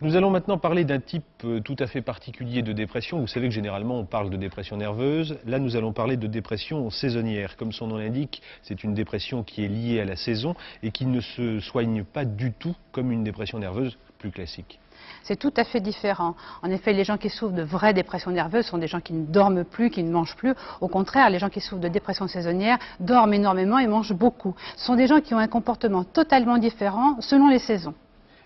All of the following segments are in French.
Nous allons maintenant parler d'un type tout à fait particulier de dépression. Vous savez que généralement on parle de dépression nerveuse. Là nous allons parler de dépression saisonnière. Comme son nom l'indique, c'est une dépression qui est liée à la saison et qui ne se soigne pas du tout comme une dépression nerveuse plus classique. C'est tout à fait différent. En effet, les gens qui souffrent de vraies dépressions nerveuses sont des gens qui ne dorment plus, qui ne mangent plus. Au contraire, les gens qui souffrent de dépression saisonnière dorment énormément et mangent beaucoup. Ce sont des gens qui ont un comportement totalement différent selon les saisons.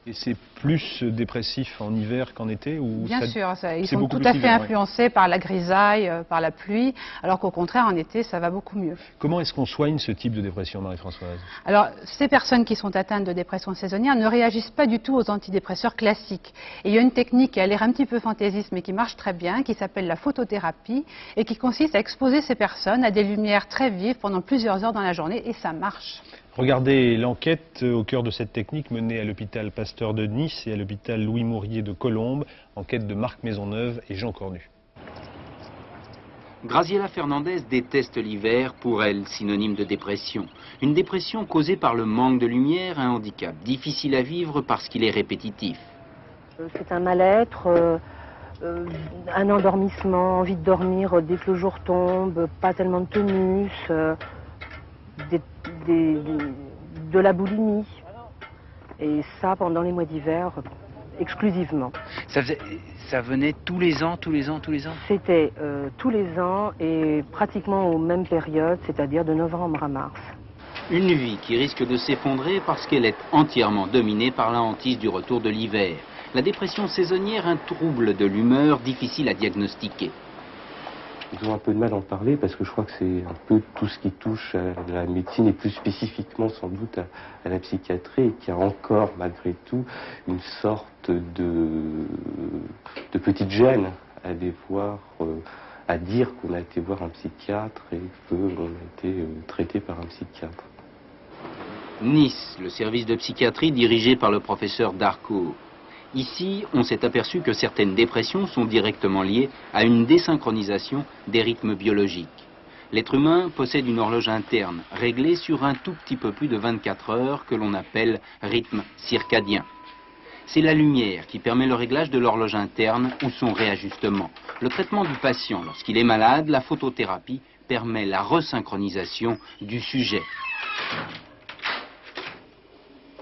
Et c'est plus dépressif en hiver qu'en été ou Bien sûr, ils sont tout plus à fait hiver, influencés par la grisaille, par la pluie, alors qu'au contraire, en été, ça va beaucoup mieux. Comment est-ce qu'on soigne ce type de dépression, Marie-Françoise? Alors, ces personnes qui sont atteintes de dépression saisonnière ne réagissent pas du tout aux antidépresseurs classiques. Et il y a une technique qui a l'air un petit peu fantaisiste, mais qui marche très bien, qui s'appelle la photothérapie, et qui consiste à exposer ces personnes à des lumières très vives pendant plusieurs heures dans la journée, et ça marche. Regardez l'enquête au cœur de cette technique menée à l'hôpital Pasteur de Nice et à l'hôpital Louis Mourier de Colombes, enquête de Marc Maisonneuve et Jean Cornu. Graziella Fernandez déteste l'hiver, pour elle synonyme de dépression. Une dépression causée par le manque de lumière, un handicap difficile à vivre parce qu'il est répétitif. C'est un mal-être, un endormissement, envie de dormir dès que le jour tombe, pas tellement de tonus, de la boulimie. Et ça pendant les mois d'hiver, exclusivement. Ça venait tous les ans? C'était tous les ans et pratiquement aux mêmes périodes, c'est-à-dire de novembre à mars. Une vie qui risque de s'effondrer parce qu'elle est entièrement dominée par la hantise du retour de l'hiver. La dépression saisonnière, un trouble de l'humeur difficile à diagnostiquer. Ils ont un peu de mal à en parler parce que je crois que c'est un peu tout ce qui touche à la médecine et plus spécifiquement sans doute à la psychiatrie, et qu'il y a encore malgré tout une sorte de petite gêne à à dire qu'on a été voir un psychiatre et qu'on a été traité par un psychiatre. Nice, le service de psychiatrie dirigé par le professeur Darcourt. Ici, on s'est aperçu que certaines dépressions sont directement liées à une désynchronisation des rythmes biologiques. L'être humain possède une horloge interne, réglée sur un tout petit peu plus de 24 heures, que l'on appelle rythme circadien. C'est la lumière qui permet le réglage de l'horloge interne ou son réajustement. Le traitement du patient lorsqu'il est malade, la photothérapie, permet la resynchronisation du sujet.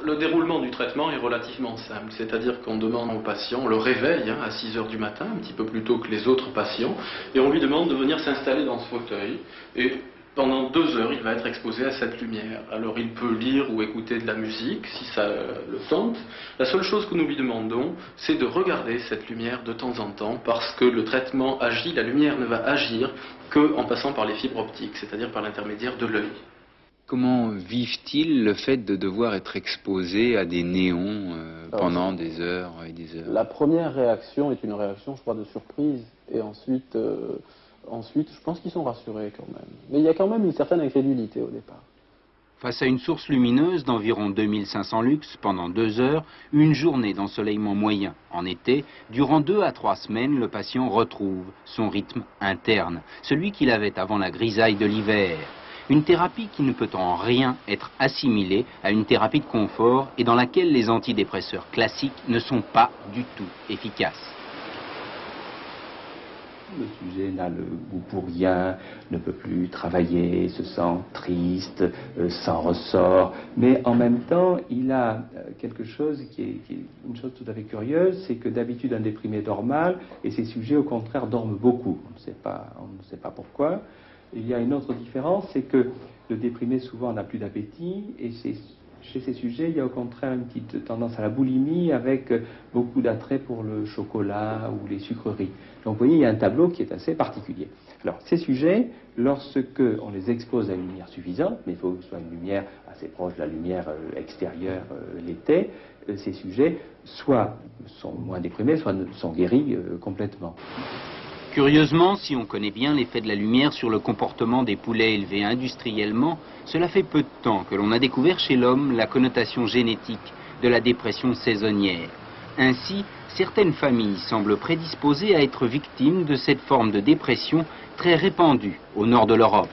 Le déroulement du traitement est relativement simple, c'est-à-dire qu'on demande au patient, on le réveille à 6 h du matin, un petit peu plus tôt que les autres patients, et on lui demande de venir s'installer dans ce fauteuil, et pendant 2 heures, il va être exposé à cette lumière. Alors il peut lire ou écouter de la musique, si ça le tente. La seule chose que nous lui demandons, c'est de regarder cette lumière de temps en temps, parce que le traitement agit, la lumière ne va agir qu'en passant par les fibres optiques, c'est-à-dire par l'intermédiaire de l'œil. Comment vivent-ils le fait de devoir être exposés à des néons pendant des heures et des heures? La première réaction est une réaction, je crois, de surprise. Et ensuite, je pense qu'ils sont rassurés quand même. Mais il y a quand même une certaine incrédulité au départ. Face à une source lumineuse d'environ 2500 lux pendant 2 heures, une journée d'ensoleillement moyen en été, durant 2 à 3 semaines, le patient retrouve son rythme interne, celui qu'il avait avant la grisaille de l'hiver. Une thérapie qui ne peut en rien être assimilée à une thérapie de confort et dans laquelle les antidépresseurs classiques ne sont pas du tout efficaces. Le sujet n'a le goût pour rien, ne peut plus travailler, se sent triste, sans ressort, mais en même temps, il a quelque chose qui est une chose tout à fait curieuse, c'est que d'habitude un déprimé dort mal et ces sujets au contraire dorment beaucoup. On ne sait pas pourquoi. Il y a une autre différence, c'est que le déprimé souvent n'a plus d'appétit et chez ces sujets, il y a au contraire une petite tendance à la boulimie avec beaucoup d'attrait pour le chocolat ou les sucreries. Donc vous voyez, il y a un tableau qui est assez particulier. Alors ces sujets, lorsque on les expose à une lumière suffisante, mais il faut que ce soit une lumière assez proche de la lumière extérieure l'été, ces sujets soit sont moins déprimés, soit sont guéris complètement. Curieusement, si on connaît bien l'effet de la lumière sur le comportement des poulets élevés industriellement, cela fait peu de temps que l'on a découvert chez l'homme la connotation génétique de la dépression saisonnière. Ainsi, certaines familles semblent prédisposées à être victimes de cette forme de dépression très répandue au nord de l'Europe.